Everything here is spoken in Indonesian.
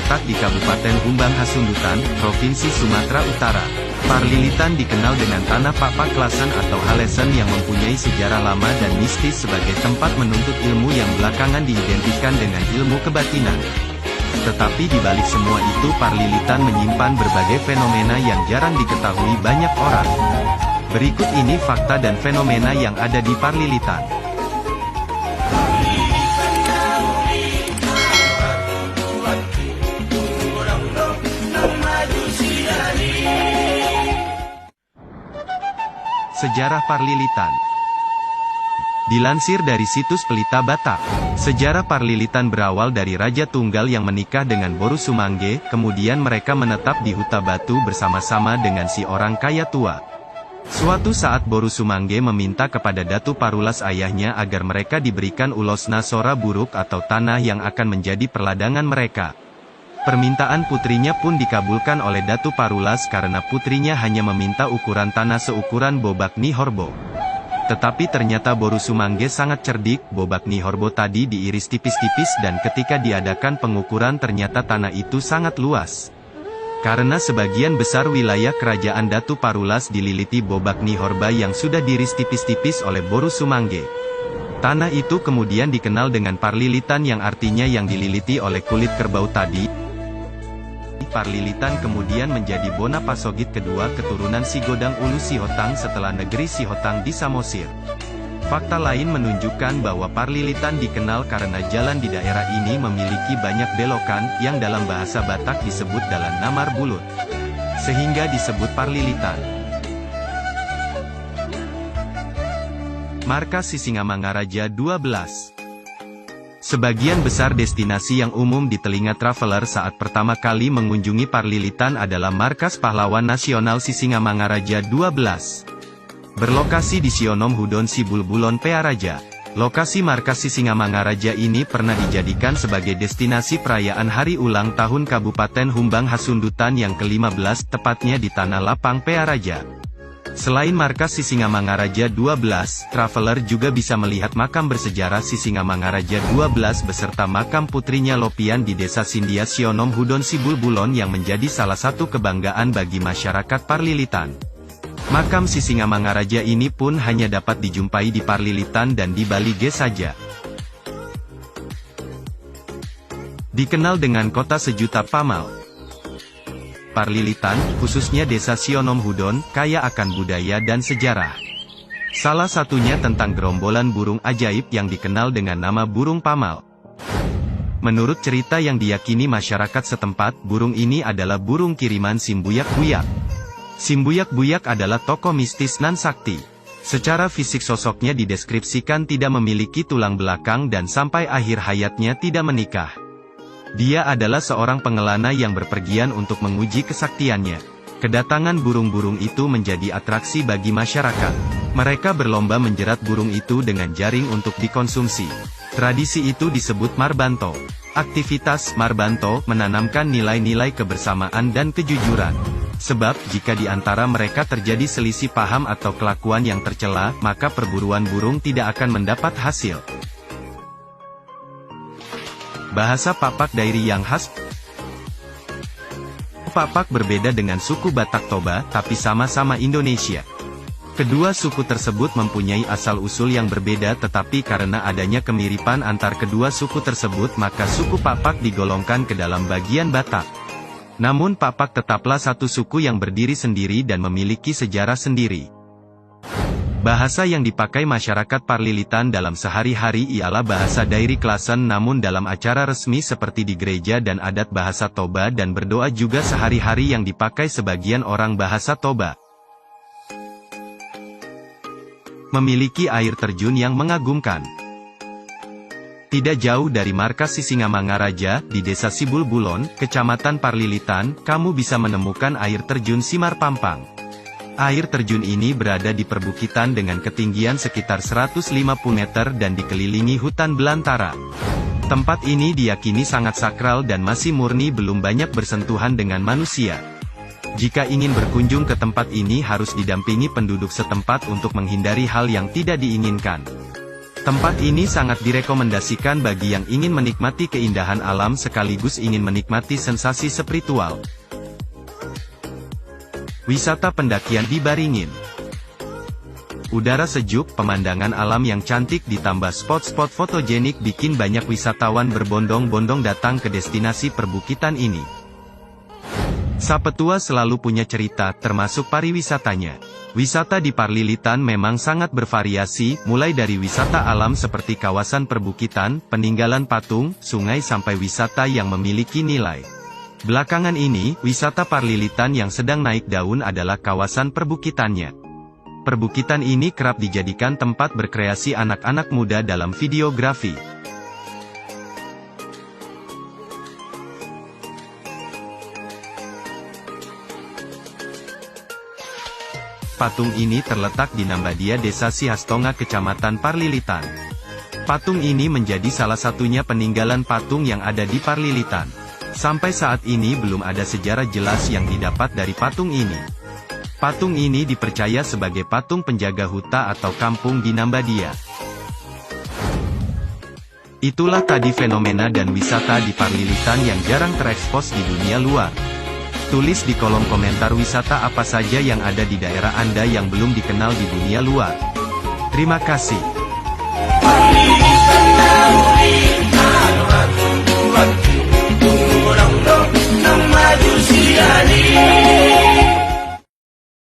terletak di Kabupaten Humbang Hasundutan, Provinsi Sumatera Utara. Parlilitan dikenal dengan tanah Papak Klasan atau Halesen yang mempunyai sejarah lama dan mistis sebagai tempat menuntut ilmu yang belakangan diidentikan dengan ilmu kebatinan. Tetapi di balik semua itu Parlilitan menyimpan berbagai fenomena yang jarang diketahui banyak orang. Berikut ini fakta dan fenomena yang ada di Parlilitan. Sejarah Parlilitan. Dilansir dari situs Pelita Batak, sejarah Parlilitan berawal dari Raja Tunggal yang menikah dengan Boru Sumangge, kemudian mereka menetap di Huta Batu bersama-sama dengan si orang kaya tua. Suatu saat Boru Sumangge meminta kepada Datu Parulas ayahnya agar mereka diberikan Ulosna Sora Buruk atau tanah yang akan menjadi perladangan mereka. Permintaan putrinya pun dikabulkan oleh Datu Parulas karena putrinya hanya meminta ukuran tanah seukuran Bobak Nihorbo. Tetapi ternyata Boru Sumangge sangat cerdik, Bobak Nihorbo tadi diiris tipis-tipis dan ketika diadakan pengukuran ternyata tanah itu sangat luas. Karena sebagian besar wilayah kerajaan Datu Parulas dililiti Bobak Nihorba yang sudah diiris tipis-tipis oleh Boru Sumangge. Tanah itu kemudian dikenal dengan Parlilitan yang artinya yang dililiti oleh kulit kerbau tadi. Parlilitan kemudian menjadi Bona Pasogit kedua keturunan Sigodang Ulu Sihotang setelah negeri Sihotang di Samosir. Fakta lain menunjukkan bahwa Parlilitan dikenal karena jalan di daerah ini memiliki banyak belokan, yang dalam bahasa Batak disebut Dalan Namar Bulut. Sehingga disebut Parlilitan. Markas Sisingamangaraja 12. Sebagian besar destinasi yang umum di telinga traveler saat pertama kali mengunjungi Parlilitan adalah Markas Pahlawan Nasional Sisingamangaraja 12. Berlokasi di Sionom Hudon Sibulbulon Pearaja. Lokasi markas Sisingamangaraja ini pernah dijadikan sebagai destinasi perayaan hari ulang tahun Kabupaten Humbang Hasundutan yang ke-15, tepatnya di Tanah Lapang Pearaja. Selain markas Sisingamangaraja 12, traveler juga bisa melihat makam bersejarah Sisingamangaraja 12 beserta makam putrinya Lopian di Desa Sindia Sionom Hudon Sibulbulon yang menjadi salah satu kebanggaan bagi masyarakat Parlilitan. Makam Sisingamangaraja ini pun hanya dapat dijumpai di Parlilitan dan di Bali G saja. Dikenal dengan kota sejuta pamal. Parlilitan, khususnya Desa Sionom Hudon, kaya akan budaya dan sejarah. Salah satunya tentang gerombolan burung ajaib yang dikenal dengan nama burung pamal. Menurut cerita yang diyakini masyarakat setempat, burung ini adalah burung kiriman Simbuyak-Buyak. Simbuyak-Buyak adalah tokoh mistis nan sakti. Secara fisik sosoknya dideskripsikan tidak memiliki tulang belakang dan sampai akhir hayatnya tidak menikah. Dia adalah seorang pengelana yang berpergian untuk menguji kesaktiannya. Kedatangan burung-burung itu menjadi atraksi bagi masyarakat. Mereka berlomba menjerat burung itu dengan jaring untuk dikonsumsi. Tradisi itu disebut Marbanto. Aktivitas Marbanto menanamkan nilai-nilai kebersamaan dan kejujuran. Sebab, jika di antara mereka terjadi selisih paham atau kelakuan yang tercela, maka perburuan burung tidak akan mendapat hasil. Bahasa Papak Dairi yang khas. Papak berbeda dengan suku Batak Toba, tapi sama-sama Indonesia. Kedua suku tersebut mempunyai asal-usul yang berbeda tetapi karena adanya kemiripan antar kedua suku tersebut maka suku Papak digolongkan ke dalam bagian Batak. Namun Papak tetaplah satu suku yang berdiri sendiri dan memiliki sejarah sendiri. Bahasa yang dipakai masyarakat Parlilitan dalam sehari-hari ialah bahasa Dairi Klasen namun dalam acara resmi seperti di gereja dan adat bahasa Toba dan berdoa juga sehari-hari yang dipakai sebagian orang bahasa Toba. Memiliki air terjun yang mengagumkan. Tidak jauh dari markas Sisingamangaraja, di Desa Sibulbulon, Kecamatan Parlilitan, kamu bisa menemukan air terjun Simar Pampang. Air terjun ini berada di perbukitan dengan ketinggian sekitar 150 meter dan dikelilingi hutan belantara. Tempat ini diyakini sangat sakral dan masih murni belum banyak bersentuhan dengan manusia. Jika ingin berkunjung ke tempat ini harus didampingi penduduk setempat untuk menghindari hal yang tidak diinginkan. Tempat ini sangat direkomendasikan bagi yang ingin menikmati keindahan alam sekaligus ingin menikmati sensasi spiritual. Wisata pendakian di Baringin. Udara sejuk, pemandangan alam yang cantik ditambah spot-spot fotogenik bikin banyak wisatawan berbondong-bondong datang ke destinasi perbukitan ini. Sapetua selalu punya cerita, termasuk pariwisatanya. Wisata di Parlilitan memang sangat bervariasi, mulai dari wisata alam seperti kawasan perbukitan, peninggalan patung, sungai sampai wisata yang memiliki nilai. Belakangan ini, wisata Parlilitan yang sedang naik daun adalah kawasan perbukitannya. Perbukitan ini kerap dijadikan tempat berkreasi anak-anak muda dalam videografi. Patung ini terletak di Nambadia Desa Sihastonga Kecamatan Parlilitan. Patung ini menjadi salah satunya peninggalan patung yang ada di Parlilitan. Sampai saat ini belum ada sejarah jelas yang didapat dari patung ini. Patung ini dipercaya sebagai patung penjaga huta atau kampung di Nambadia. Itulah tadi fenomena dan wisata di Parlilitan yang jarang terekspos di dunia luar. Tulis di kolom komentar wisata apa saja yang ada di daerah Anda yang belum dikenal di dunia luar. Terima kasih.